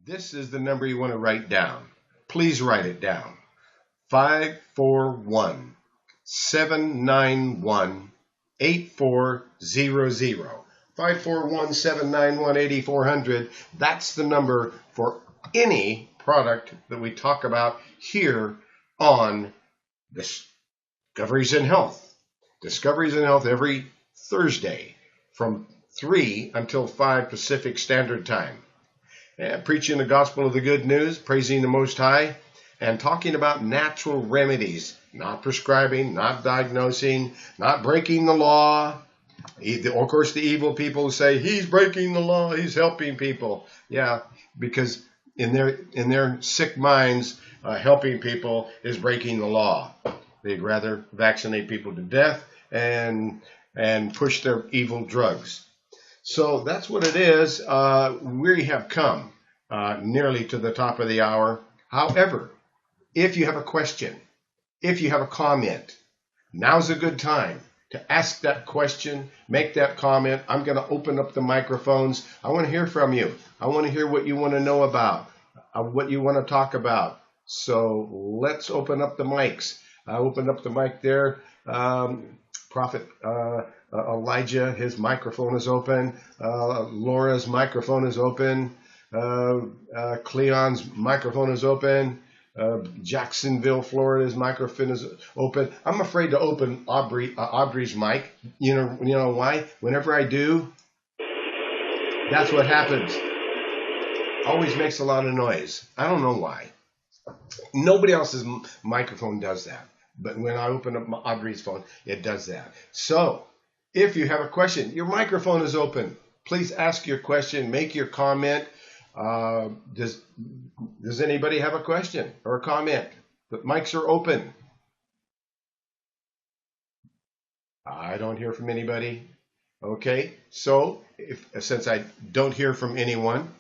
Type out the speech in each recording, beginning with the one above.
This is the number you want to write down. Please write it down. 541-791-8400. 541-791-8400. That's the number for any product that we talk about here on Discoveries in Health. Discoveries in Health every Thursday from 3 until 5 Pacific Standard Time. Preaching the gospel of the good news, praising the Most High, and talking about natural remedies, not prescribing, not diagnosing, not breaking the law. Of course, the evil people say, he's breaking the law, he's helping people. Yeah, because in their sick minds, helping people is breaking the law. They'd rather vaccinate people to death and push their evil drugs. So that's what it is. We have come nearly to the top of the hour. However, if you have a question, if you have a comment, now's a good time to ask that question, make that comment. I'm going to open up the microphones. I want to hear from you. I want to hear what you want to know about, what you want to talk about. So let's open up the mics. I opened up the mic there. Prophet Elijah, his microphone is open. Laura's microphone is open. Cleon's microphone is open. Jacksonville, Florida's microphone is open. I'm afraid to open Audrey's mic. You know why? Whenever I do, that's what happens. Always makes a lot of noise. I don't know why. Nobody else's microphone does that. But when I open up Audrey's phone, it does that. So, if you have a question, your microphone is open. Please ask your question, make your comment. Does anybody have a question or a comment? The mics are open. I don't hear from anybody. Okay, so since I don't hear from anyone,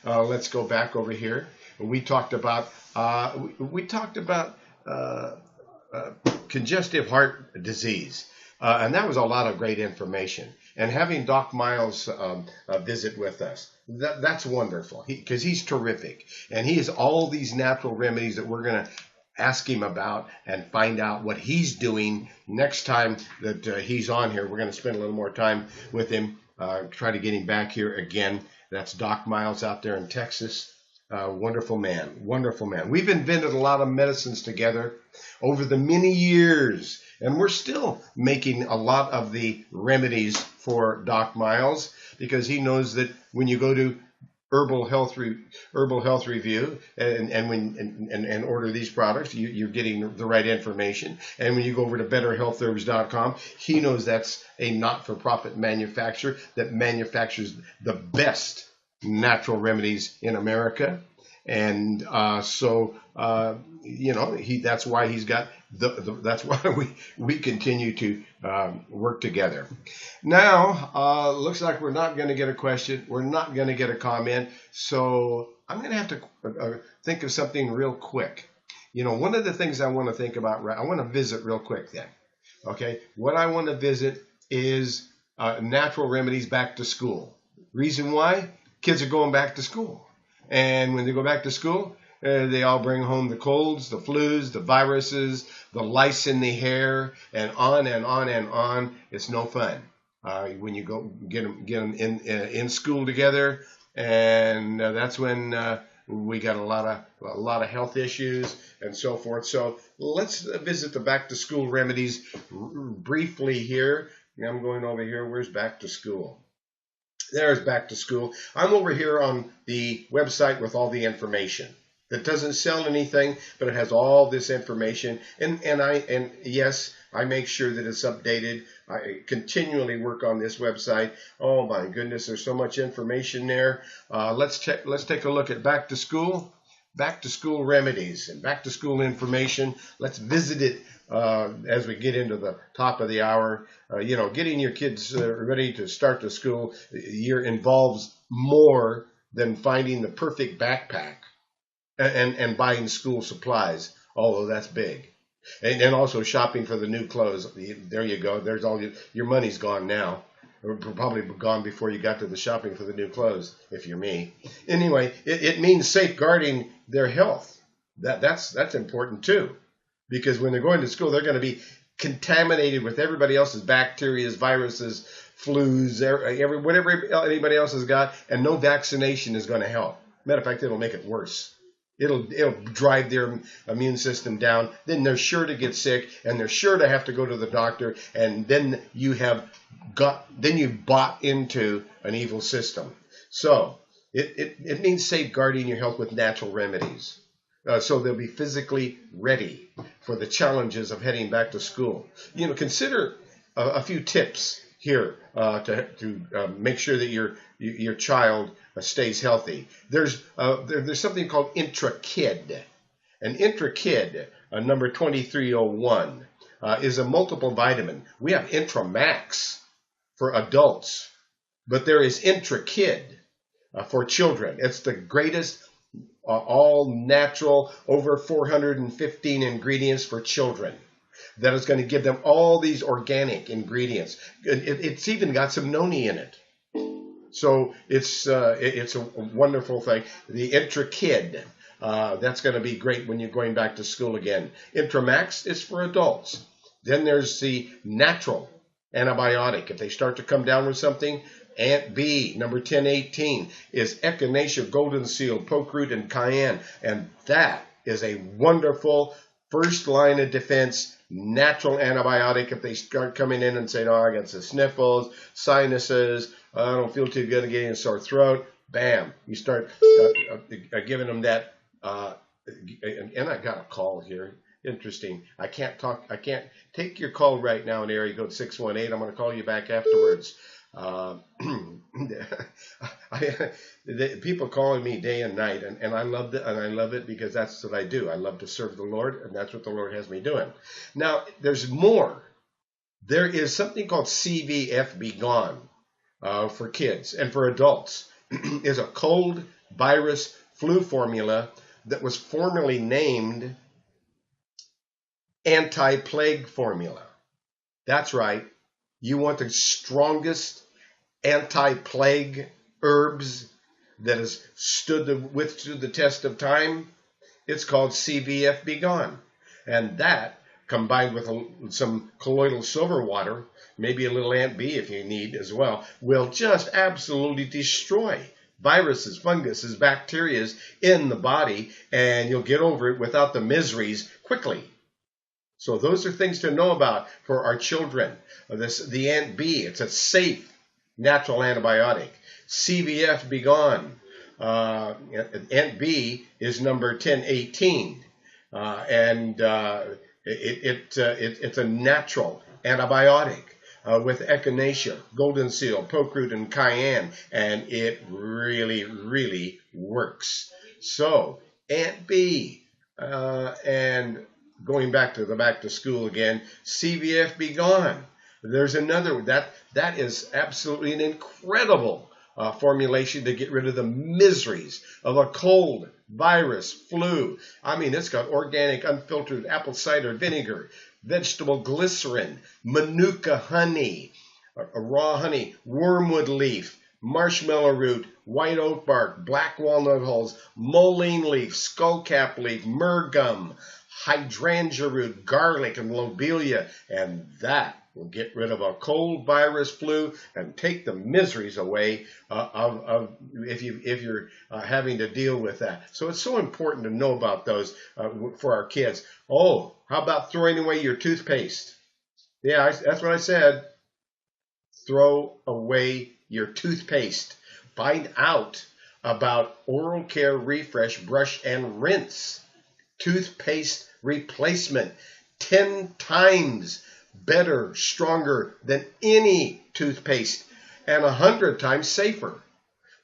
let's go back over here. We talked about congestive heart disease, and that was a lot of great information. And having Doc Miles visit with us, that's wonderful, because he's terrific. And he has all these natural remedies that we're going to ask him about and find out what he's doing next time that he's on here. We're going to spend a little more time with him, try to get him back here again. That's Doc Miles out there in Texas. Wonderful man, wonderful man. We've invented a lot of medicines together over the many years, and we're still making a lot of the remedies for Doc Miles, because he knows that when you go to Herbal Health Review and order these products, you're getting the right information. And when you go over to BetterHealthHerbs.com, he knows that's a not-for-profit manufacturer that manufactures the best natural remedies in America. And that's why he's got that's why we continue to work together. Now, looks like we're not going to get a question. We're not going to get a comment. So I'm going to have to think of something real quick. One of the things I want to think about, I want to visit real quick then. Okay, what I want to visit is natural remedies back to school. Reason why? Kids are going back to school. And when they go back to school, they all bring home the colds, the flus, the viruses, the lice in the hair, and on and on and on. It's no fun when you go get them in school together, and that's when we got a lot of health issues and so forth. So let's visit the back to school remedies briefly here. I'm going over here. Where's back to school? There's back to school. I'm over here on the website with all the information. It doesn't sell anything, but it has all this information. And yes, I make sure that it's updated. I continually work on this website. Oh my goodness, there's so much information there. Let's take a look at back to school remedies and back to school information. Let's visit it as we get into the top of the hour. Getting your kids ready to start the school year involves more than finding the perfect backpack and buying school supplies, although that's big. And also shopping for the new clothes. There you go. There's all your money's gone now. Or probably gone before you got to the shopping for the new clothes, if you're me. Anyway, it means safeguarding their health. That's important too, because when they're going to school, they're going to be contaminated with everybody else's bacteria, viruses, flus, whatever anybody else has got, and no vaccination is going to help. Matter of fact, it'll make it worse. It'll drive their immune system down. Then they're sure to get sick, and they're sure to have to go to the doctor. And then you've bought into an evil system. So it means safeguarding your health with natural remedies. So they'll be physically ready for the challenges of heading back to school. Consider a few tips here to make sure that your child stays healthy. There's something called Intra-Kid. An Intra-Kid, number 2301, is a multiple vitamin. We have Intra-Max for adults, but there is Intra-Kid for children. It's the greatest all natural, over 415 ingredients for children. That is going to give them all these organic ingredients. It's even got some noni in it. So it's a wonderful thing. The Intra-Kid, that's going to be great when you're going back to school again. Intramax is for adults. Then there's the natural antibiotic. If they start to come down with something, Ant B, number 1018, is Echinacea, Golden Seal, Poke Root, and Cayenne. And that is a wonderful first line of defense natural antibiotic. If they start coming in and saying, oh, I got some sniffles, sinuses, I don't feel too good, getting a sore throat, bam, you start giving them that. And I got a call here. Interesting. I can't take your call right now in area code 618. I'm going to call you back afterwards. People calling me day and night, and I love it, and I love it because that's what I do. I love to serve the Lord, and that's what the Lord has me doing. Now, there's more. There is something called CVF Be Gone for kids and for adults. Is a cold virus flu formula that was formerly named anti-plague formula. That's right. You want the strongest anti-plague herbs that has withstood the test of time? It's called CVF Be Gone. And that, combined with some colloidal silver water, maybe a little Ant B if you need as well, will just absolutely destroy viruses, funguses, bacteria in the body, and you'll get over it without the miseries quickly. So those are things to know about for our children. The Ant B, it's a safe natural antibiotic. CVF Be Gone. Ant B is number 1018. It's a natural antibiotic with Echinacea, Golden Seal, Poke Root, and Cayenne. And it really, really works. So, Ant B and going back to school again, CVF Be Gone. There's another that is absolutely an incredible formulation to get rid of the miseries of a cold, virus, flu. I mean, it's got organic, unfiltered apple cider vinegar, vegetable glycerin, manuka honey, raw honey, wormwood leaf, marshmallow root, white oak bark, black walnut hulls, mullein leaf, skullcap leaf, myrrh gum, hydrangea root, garlic, and lobelia, and that will get rid of a cold, virus, flu, and take the miseries away if you're having to deal with that. So it's so important to know about those for our kids. Oh, how about throwing away your toothpaste? Yeah, that's what I said. Throw away your toothpaste. Find out about Oral Care Refresh Brush and Rinse. Toothpaste replacement. 10 times better, stronger than any toothpaste, and 100 times safer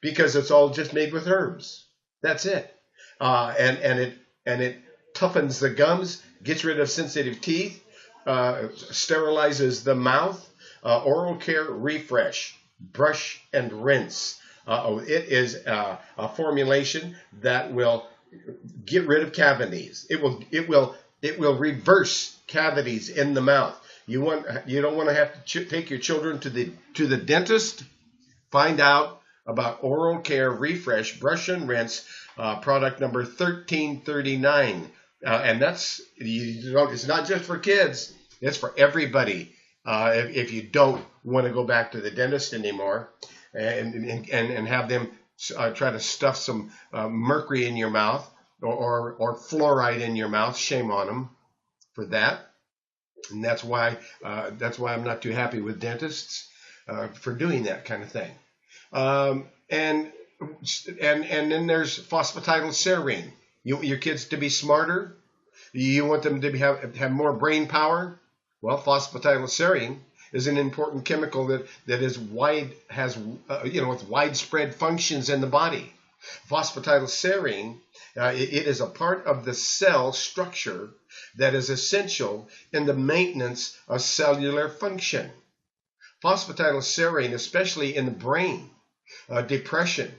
because it's all just made with herbs. That's it. And it toughens the gums, gets rid of sensitive teeth, sterilizes the mouth. Oral Care Refresh, Brush and Rinse. It is a formulation that will get rid of cavities. It will reverse cavities in the mouth. You don't want to have to take your children to the dentist. Find out about Oral Care Refresh Brush and Rinse, product number 1339, and it's not just for kids; it's for everybody. If you don't want to go back to the dentist anymore, and have them try to stuff some mercury in your mouth or fluoride in your mouth, shame on them for that. And that's why I'm not too happy with dentists for doing that kind of thing. And then there's phosphatidylserine. You want your kids to be smarter. You want them to have more brain power. Well, phosphatidylserine is an important chemical that is with widespread functions in the body. Phosphatidylserine, it is a part of the cell structure that is essential in the maintenance of cellular function. Phosphatidylserine, especially in the brain, depression,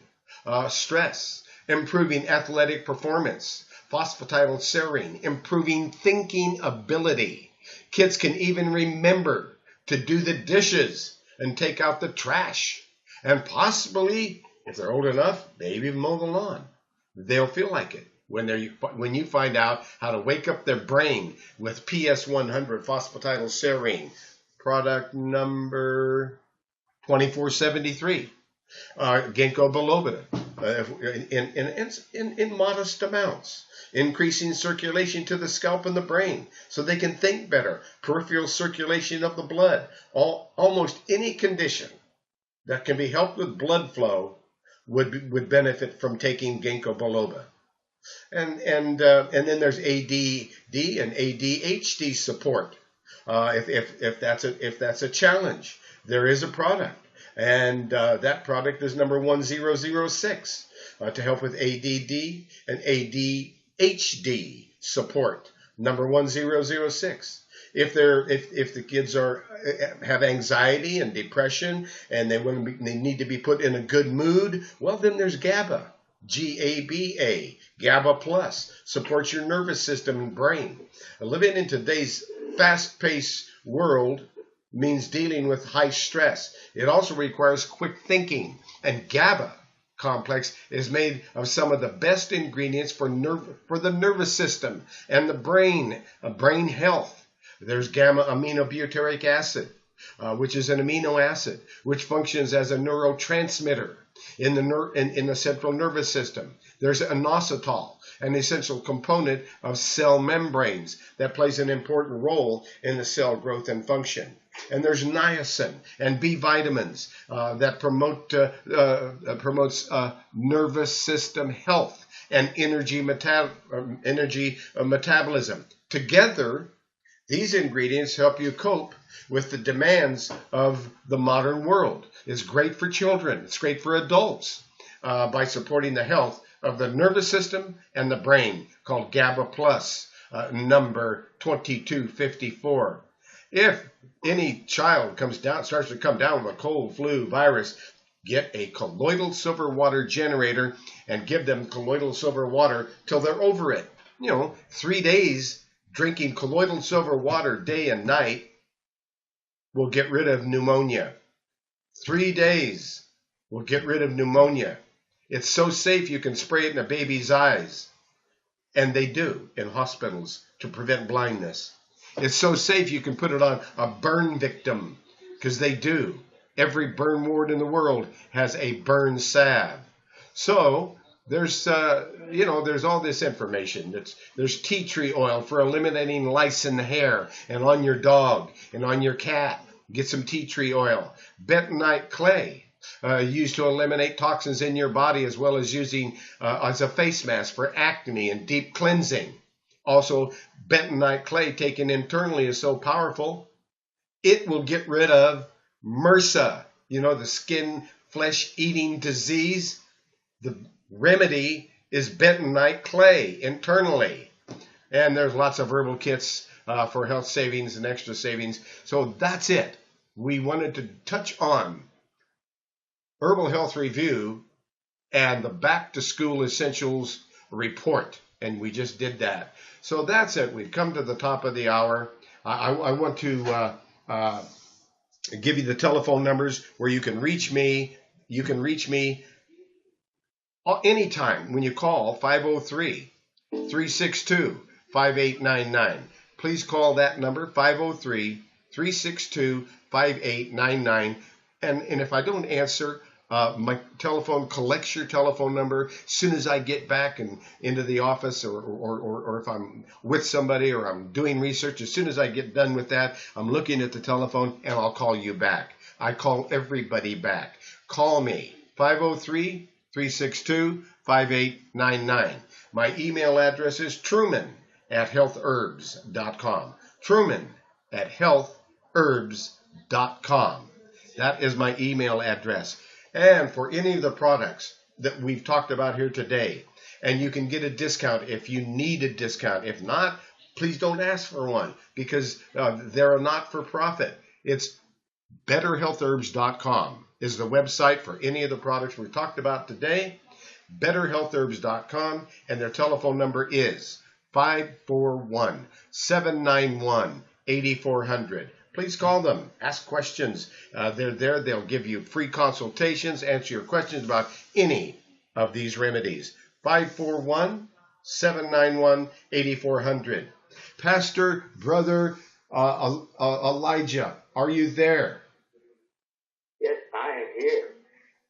stress, improving athletic performance. Phosphatidylserine, improving thinking ability. Kids can even remember to do the dishes and take out the trash. And possibly, if they're old enough, maybe even mow the lawn. They'll feel like it when you find out how to wake up their brain with PS100 phosphatidylserine, product number 2473. Ginkgo biloba in modest amounts, increasing circulation to the scalp and the brain so they can think better, peripheral circulation of the blood, almost any condition that can be helped with blood flow would benefit from taking ginkgo biloba. And then there's ADD and ADHD support. If that's a challenge, there is a product. And that product is number 1006 to help with ADD and ADHD support. Number 1006. If the kids have anxiety and depression and they need to be put in a good mood, well, then there's GABA. GABA, GABA Plus, supports your nervous system and brain. Living in today's fast-paced world means dealing with high stress. It also requires quick thinking, and GABA complex is made of some of the best ingredients for the nervous system and the brain health. There's gamma aminobutyric acid, which is an amino acid, which functions as a neurotransmitter in the central nervous system. There's inositol, an essential component of cell membranes that plays an important role in the cell growth and function. And there's niacin and B vitamins that promotes nervous system health and energy metabolism. Together, these ingredients help you cope with the demands of the modern world. It's great for children. It's great for adults by supporting the health of the nervous system and the brain, called GABA Plus, number 2254. If any child starts to come down with a cold, flu, virus, get a colloidal silver water generator and give them colloidal silver water till they're over it. 3 days drinking colloidal silver water day and night will get rid of pneumonia. 3 days will get rid of pneumonia. It's so safe you can spray it in a baby's eyes. And they do in hospitals to prevent blindness. It's so safe you can put it on a burn victim, because they do. Every burn ward in the world has a burn salve. So there's all this information. There's tea tree oil for eliminating lice in the hair and on your dog and on your cat. Get some tea tree oil. Bentonite clay, used to eliminate toxins in your body, as well as using as a face mask for acne and deep cleansing. Also, bentonite clay taken internally is so powerful, it will get rid of MRSA, the skin flesh-eating disease. The remedy is bentonite clay internally. And there's lots of herbal kits for health savings and extra savings. So that's it. We wanted to touch on Herbal Health Review and the Back to School Essentials Report. And we just did that. So that's it. We've come to the top of the hour. I want to give you the telephone numbers where you can reach me. You can reach me anytime when you call 503-362-5899. Please call that number, 503-362-5899. And if I don't answer, my telephone collects your telephone number as soon as I get back and into the office, or if I'm with somebody or I'm doing research. As soon as I get done with that, I'm looking at the telephone and I'll call you back. I call everybody back. Call me, 503-362-5899. My email address is truman@healthherbs.com. Truman@healthherbs.com. That is my email address. And for any of the products that we've talked about here today, and you can get a discount if you need a discount. If not, please don't ask for one, because they're a not-for-profit. It's betterhealthherbs.com is the website for any of the products we talked about today. betterhealthherbs.com, and their telephone number is 541-791-8400. Please call them. Ask questions. They're there. They'll give you free consultations, answer your questions about any of these remedies. 541-791-8400. Pastor, Brother Elijah, are you there? Yes, I am here.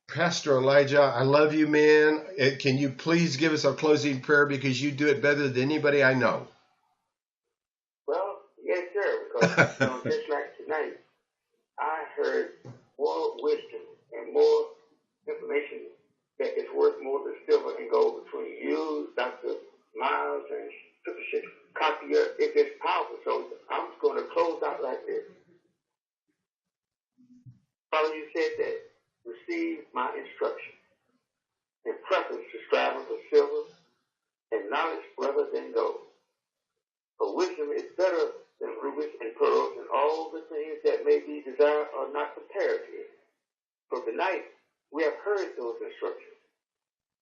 Pastor Elijah, I love you, man. Can you please give us a closing prayer, because you do it better than anybody I know? Well, yes, sir, because just like tonight, I heard more wisdom and more information that is worth more than silver and gold between you, Dr. Miles, and Sister Copier. It is powerful. So I'm just going to close out like this. Father, you said that receive my instruction in preference to striving for silver and knowledge rather than gold. For wisdom is better than rubies and pearls, and all the things that may be desired are not compared to it. So tonight, we have heard those instructions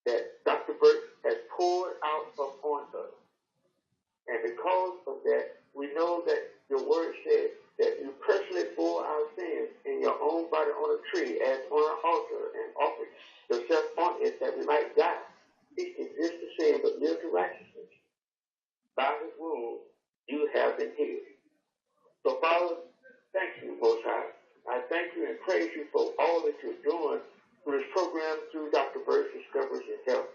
that Dr. Burke has poured out upon us. And because of that, we know that your word says that you personally bore our sins in your own body on a tree as on an altar, and offered yourself on it that we might die. Cease to exist to sin, but live to righteousness. By his wounds, you have been healed. So, Father, thank you, Most High. I thank you and praise you for all that you're doing through this program, through Dr. Bird's Discoveries in Health.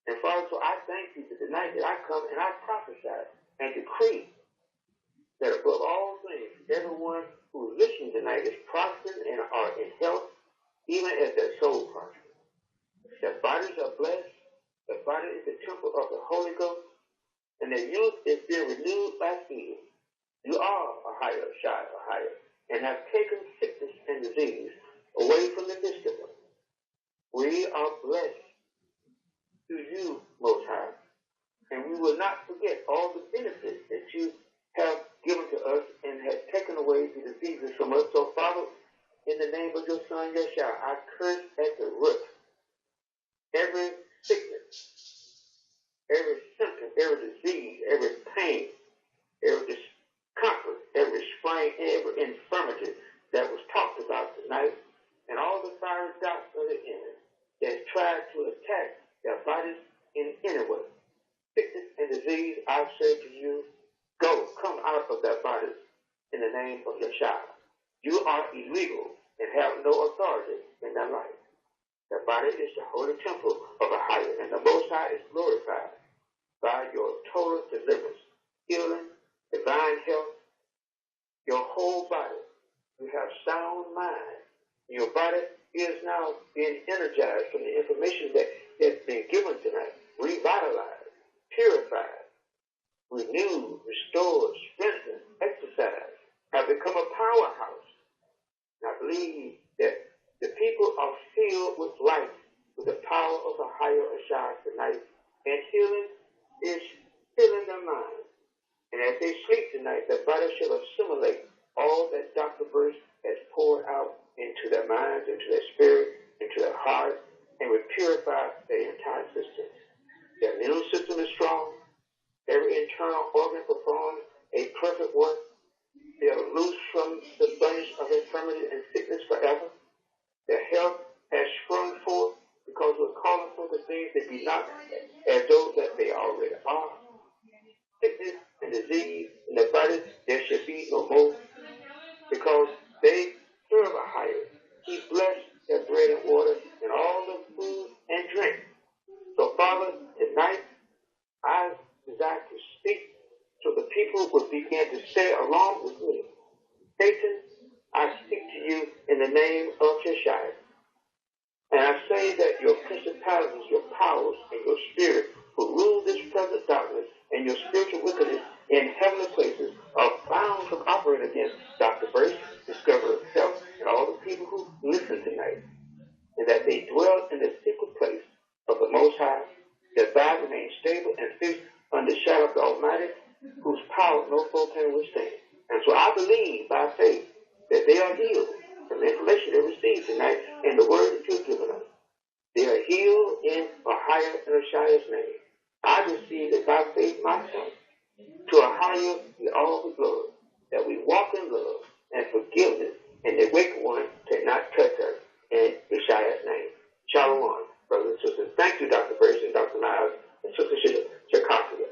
And, Father, so I thank you that tonight that I come and I prophesy and decree that above all things, everyone who is listening tonight is prospering and are in health, even as their soul prospers. Their bodies are blessed. Their body is the temple of the Holy Ghost, and their youth is being renewed by healing. You are a higher, and have taken sickness and disease away from the midst of us. We are blessed through you, Most High, and we will not forget all the benefits that you have given to us and have taken away the diseases from us. So, Father, in the name of your Son, Yeshua, I curse at the root every sickness, every symptom, every disease, every pain, every discomfort, every strain, every infirmity that was talked about tonight, and all the fiery darts of the enemy that tried to attack their bodies in any way. Sickness and disease, I say to you, go, come out of their bodies in the name of Yeshua. You are illegal and have no authority in their life. Their body is the holy temple of a higher, and the Most High is glorified by your total deliverance, healing, divine health, your whole body. You have sound mind. Your body is now being energized from the information that has been given tonight, revitalized, purified, renewed, restored, strengthened, exercised, have become a powerhouse. And I believe that the people are filled with life, with the power of the higher Ashar tonight, and healing is filling their minds. And as they sleep tonight, their body shall assimilate all that Dr. Bruce has poured out into their minds, into their spirit, into their heart, and will purify their entire system. Their immune system is strong. Every internal organ performs a perfect work. They are loose from the bondage of infirmity and sickness forever. Their health has sprung forth because we're calling for the things that be not as though that they already are. Sickness and disease in their bodies, there should be no more because they serve a higher. He blessed their bread and water and all the food and drink. So, Father, tonight I desire to speak so the people would begin to say along with me, Satan, I speak to you in the name of Yeshua. And I say that your principalities, your powers, and your spirit who rule this present darkness and your spiritual wickedness in heavenly places are bound from operating against Dr. Burst, Discover of Health, and all the people who listen tonight. And that they dwell in the secret place of the Most High, that God remains stable and fixed under the shadow of the Almighty, whose power no foe can withstand. And so I believe by faith that they are healed from the information they received tonight in the word that you've given us. They are healed in a higher and Yeshua's name. I receive it by faith myself. To a higher be all the glory, that we walk in love and forgiveness, and the wicked one cannot touch us in Yeshua's name. Shalom, brothers and sisters. Thank you, Dr. Brace and Dr. Miles and Sister Shakakia.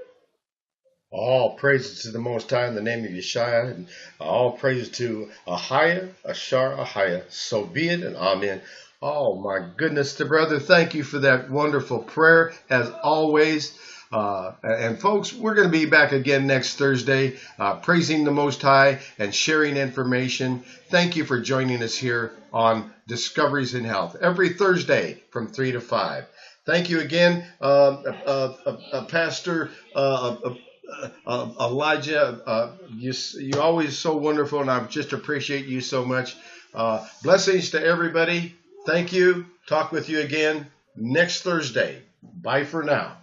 All praises to the Most High in the name of Yeshua, and all praises to Ahia, Ashar, Ahia. So be it, and amen. Oh, my goodness, the brother, thank you for that wonderful prayer, as always. And folks, we're going to be back again next Thursday, praising the Most High and sharing information. Thank you for joining us here on Discoveries in Health, every Thursday from 3 to 5. Thank you again, Pastor Elijah. You're always so wonderful, and I just appreciate you so much. Blessings to everybody. Thank you. Talk with you again next Thursday. Bye for now.